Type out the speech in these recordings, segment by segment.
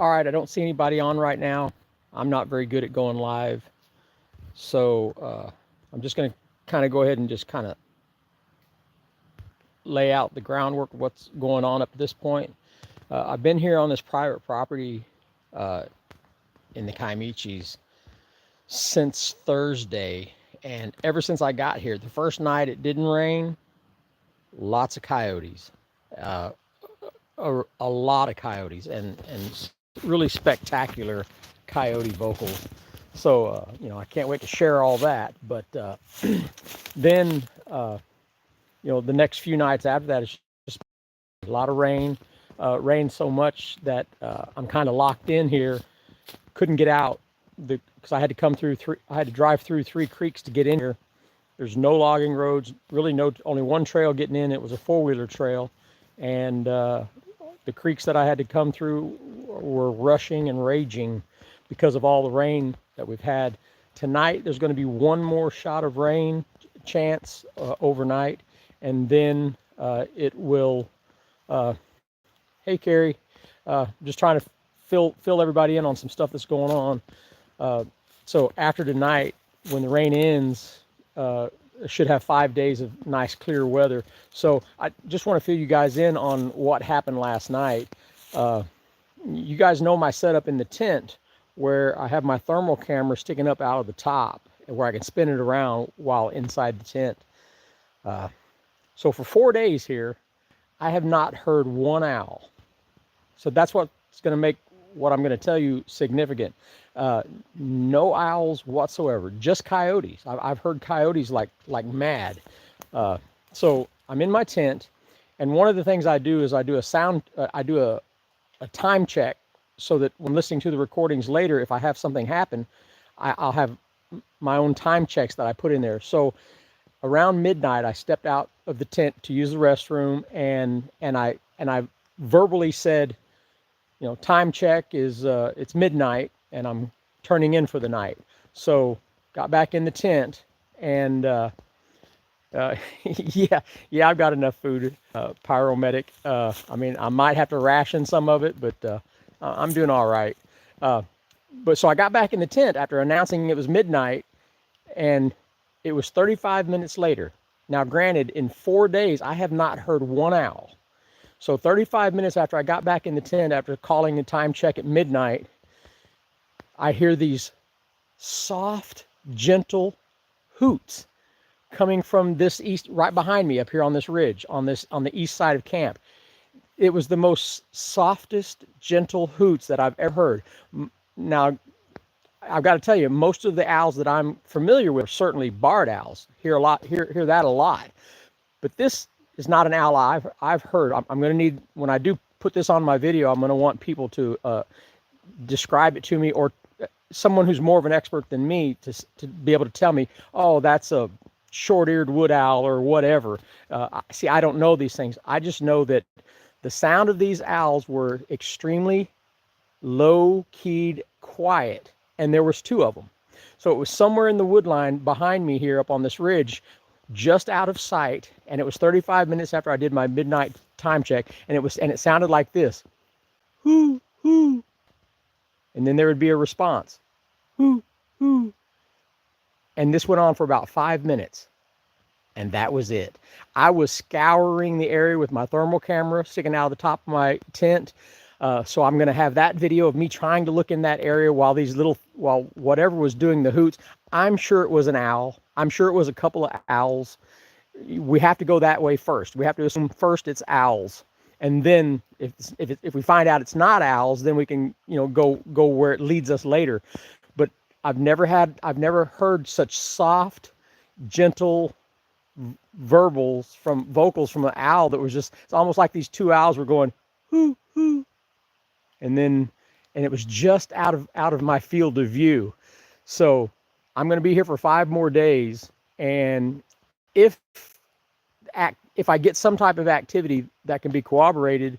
All right, I don't see anybody on right now. I'm not very good at going live. So I'm just going to kind of go ahead and just kind of lay out the groundwork of what's going on up to this point. I've been here on this private property uh, in the Kiamichis since Thursday. And ever since I got here, the first night it didn't rain, lots of coyotes, uh, a lot of coyotes, and really spectacular coyote vocals. So, I can't wait to share all that. But then, the next few nights after that, it's just a lot of rain. Rain so much that I'm kind of locked in here. Couldn't get out because I had to come through I had to drive through 3 creeks to get in here. There's no logging roads, really only one trail getting in. It was a 4-wheeler trail, and the creeks that I had to come through were rushing and raging because of all the rain that we've had. Tonight, there's going to be one more shot of rain chance overnight, and then it will. Hey, Carrie, just trying to fill everybody in on some stuff that's going on. So after tonight, when the rain ends, should have 5 days of nice clear weather. So I just want to fill you guys in on what happened last night. You guys know my setup in the tent, where I have my thermal camera sticking up out of the top, where I can spin it around while inside the tent. So for 4 days here, I have not heard one owl. So that's what's going to make what I'm going to tell you significant. No owls whatsoever, just coyotes. I've heard coyotes like mad. So I'm in my tent, and one of the things I do is I do a time check, so that when listening to the recordings later, if I have something happen, I'll have my own time checks that I put in there. So around midnight, I stepped out of the tent to use the restroom, and I verbally said, time check is it's midnight, and I'm turning in for the night. So got back in the tent, and yeah, I've got enough food, pyromedic. I might have to ration some of it, but I'm doing all right. But so I got back in the tent after announcing it was midnight, and it was 35 minutes later. Now, granted, in 4 days, I have not heard one owl. So 35 minutes after I got back in the tent, after calling the time check at midnight, I hear these soft, gentle hoots coming from this east, right behind me up here on this ridge, on the east side of camp. It was the most softest, gentle hoots that I've ever heard. Now, I've got to tell you, most of the owls that I'm familiar with are certainly barred owls. Hear that a lot. But this is not an owl I've heard. I'm going to need, when I do put this on my video, I'm going to want people to describe it to me, or someone who's more of an expert than me to be able to tell me, oh, that's a short-eared wood owl or whatever. See, I don't know these things. I just know that the sound of these owls were extremely low-keyed, quiet, and there was 2 of them. So it was somewhere in the wood line behind me here up on this ridge, just out of sight, and it was 35 minutes after I did my midnight time check, and it sounded like this. Hoo, hoo. And then there would be a response. Hoo, hoo. And this went on for about 5 minutes. And that was it. I was scouring the area with my thermal camera sticking out of the top of my tent. So I'm going to have that video of me trying to look in that area while whatever was doing the hoots. I'm sure it was an owl. I'm sure it was a couple of owls. We have to go that way first. We have to assume first it's owls. And then if we find out it's not owls, then we can, go where it leads us later. But I've never heard such soft, gentle vocals from an owl that was just, it's almost like these 2 owls were going hoo hoo, and it was just out of my field of view. So I'm going to be here for 5 more days, and if I get some type of activity that can be corroborated,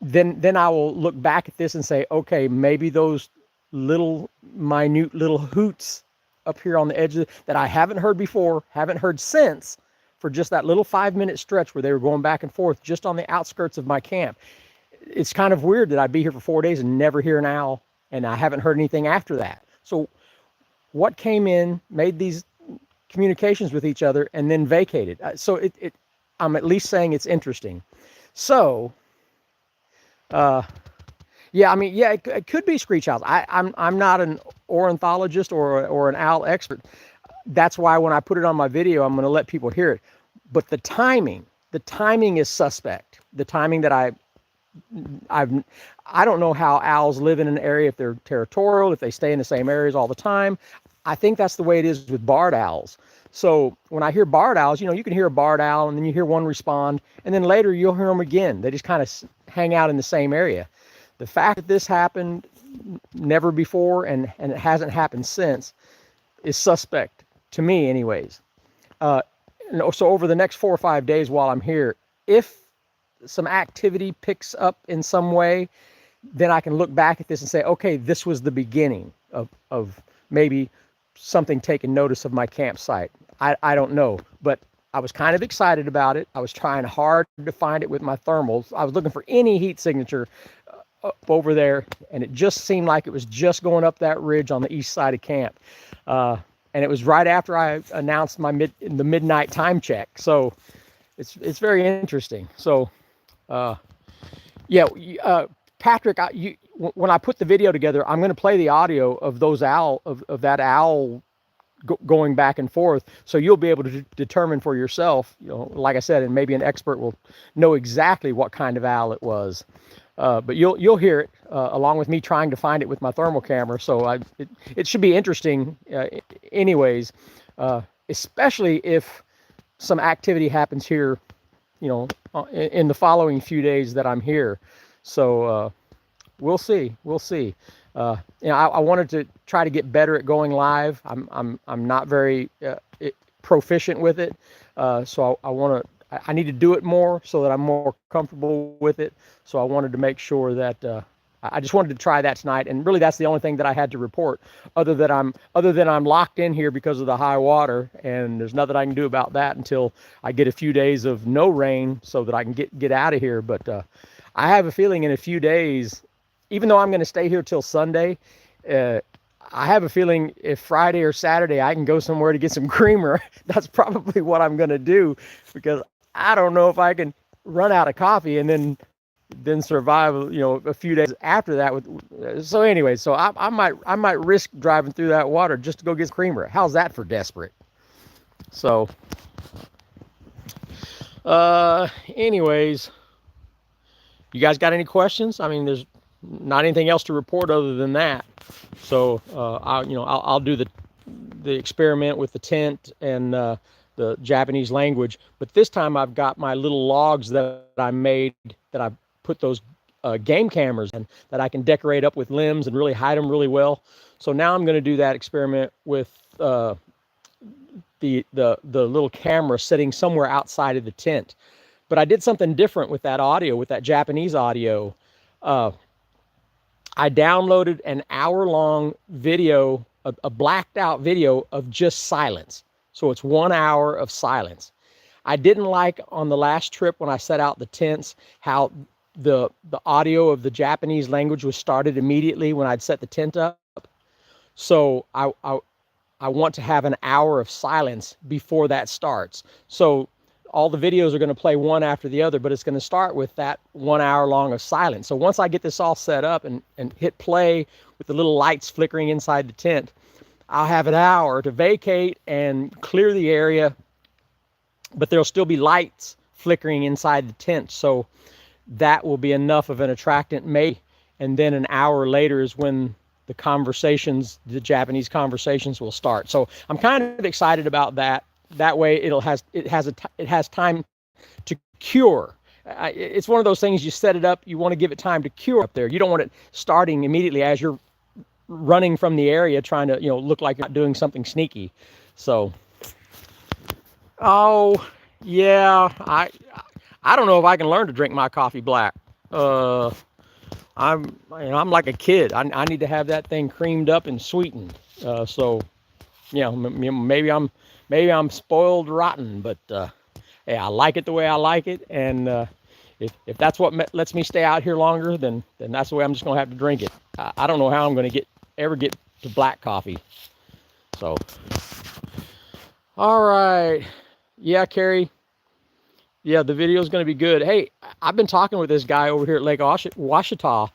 then I will look back at this and say, okay, maybe those minute little hoots up here on the edge that I haven't heard before, haven't heard since, for just that little 5-minute stretch where they were going back and forth just on the outskirts of my camp. it's kind of weird that I'd be here for 4 days and never hear an owl, and I haven't heard anything after that. So what came in, made these communications with each other, and then vacated? So I'm at least saying it's interesting. So, yeah, I mean, yeah, it could be screech owls. I'm not an ornithologist or an owl expert. That's why when I put it on my video, I'm going to let people hear it. But the timing is suspect. The timing that I don't know how owls live in an area, if they're territorial, if they stay in the same areas all the time. I think that's the way it is with barred owls. So when I hear barred owls, you can hear a barred owl and then you hear one respond, and then later you'll hear them again. They just kind of hang out in the same area. The fact that this happened never before and it hasn't happened since is suspect to me anyways. So over the next 4 or 5 days while I'm here, if some activity picks up in some way, then I can look back at this and say, okay, this was the beginning of maybe something taking notice of my campsite. I don't know, but I was kind of excited about it. I was trying hard to find it with my thermals. I was looking for any heat signature up over there, and it just seemed like it was just going up that ridge on the east side of camp. And it was right after I announced the midnight time check. So it's very interesting. So yeah, Patrick, when I put the video together, I'm going to play the audio of those of that owl going back and forth, so you'll be able to determine for yourself. Like I said, and maybe an expert will know exactly what kind of owl it was. But you'll hear it along with me trying to find it with my thermal camera. So it should be interesting, anyways, especially if some activity happens here, in the following few days that I'm here. So we'll see. I wanted to try to get better at going live. I'm not very proficient with it, so I need to do it more so that I'm more comfortable with it. So I wanted to make sure that I just wanted to try that tonight, and really that's the only thing that I had to report, other than I'm locked in here because of the high water, and there's nothing I can do about that until I get a few days of no rain so that I can get out of here. But I have a feeling in a few days, even though I'm going to stay here till Sunday, I have a feeling if Friday or Saturday I can go somewhere to get some creamer, that's probably what I'm going to do, because I don't know if I can run out of coffee and then survive, a few days after that. So anyway, so I might risk driving through that water just to go get creamer. How's that for desperate? So, anyways, you guys got any questions? I mean, there's not anything else to report other than that. So I'll do the experiment with the tent and the Japanese language, but this time I've got my little logs that I made, that I put those game cameras in, that I can decorate up with limbs and really hide them really well. So now I'm going to do that experiment with the little camera sitting somewhere outside of the tent. But I did something different with that audio, with that Japanese audio. I downloaded an hour-long video, a blacked out video of just silence. So it's 1 hour of silence. I didn't like on the last trip when I set out the tents how the audio of the Japanese language was started immediately when I'd set the tent up. So I want to have an hour of silence before that starts. So all the videos are going to play one after the other, but it's going to start with that 1 hour long of silence. So once I get this all set up and hit play with the little lights flickering inside the tent, I'll have an hour to vacate and clear the area, but there'll still be lights flickering inside the tent. So that will be enough of an attractant, and then an hour later is when the Japanese conversations will start. So I'm kind of excited about that. That way it has time to cure. It's one of those things, you set it up, you want to give it time to cure up there. You don't want it starting immediately as you're running from the area trying to, look like you're not doing something sneaky. So, oh yeah, I don't know if I can learn to drink my coffee black. I'm like a kid. I need to have that thing creamed up and sweetened. So, maybe I'm spoiled rotten, but hey, I like it the way I like it, and if that's what lets me stay out here longer, then that's the way I'm just gonna have to drink it. I don't know how I'm gonna ever get to black coffee. So, all right, yeah, Carrie. Yeah, the video is going to be good. Hey, I've been talking with this guy over here at Lake Ouachita.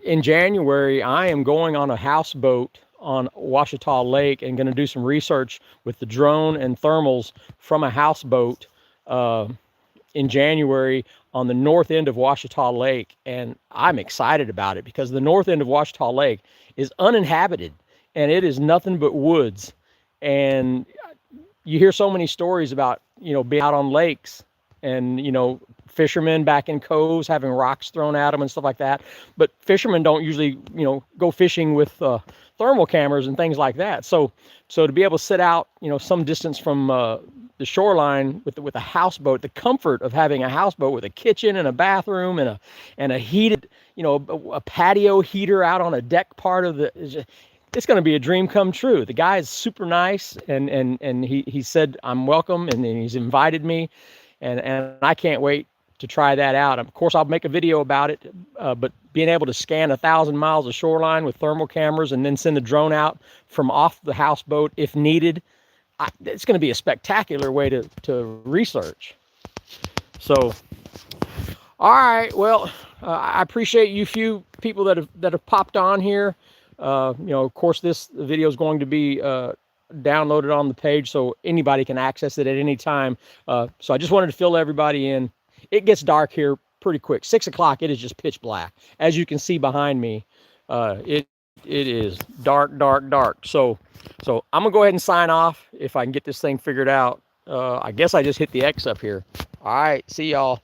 In January, I am going on a houseboat on Ouachita Lake and going to do some research with the drone and thermals from a houseboat in January on the north end of Ouachita Lake. And I'm excited about it because the north end of Ouachita Lake is uninhabited and it is nothing but woods. And you hear so many stories about, being out on lakes and, fishermen back in coves having rocks thrown at them and stuff like that. But fishermen don't usually, go fishing with thermal cameras and things like that. So to be able to sit out, some distance from the shoreline with a houseboat, the comfort of having a houseboat with a kitchen and a bathroom and a heated, a patio heater out on a deck part of it's going to be a dream come true. The guy is super nice, and he said I'm welcome, and he's invited me, and I can't wait to try that out. Of course, I'll make a video about it, but being able to scan 1,000 miles of shoreline with thermal cameras and then send a drone out from off the houseboat if needed, it's going to be a spectacular way to research. So, all right, well, I appreciate you few people that have popped on here. Of course, this video is going to be downloaded on the page, so anybody can access it at any time. So I just wanted to fill everybody in. It gets dark here pretty quick. 6 o'clock, it is just pitch black. As you can see behind me, it is dark, dark, dark. So I'm gonna go ahead and sign off if I can get this thing figured out. I guess I just hit the X up here. All right, see y'all.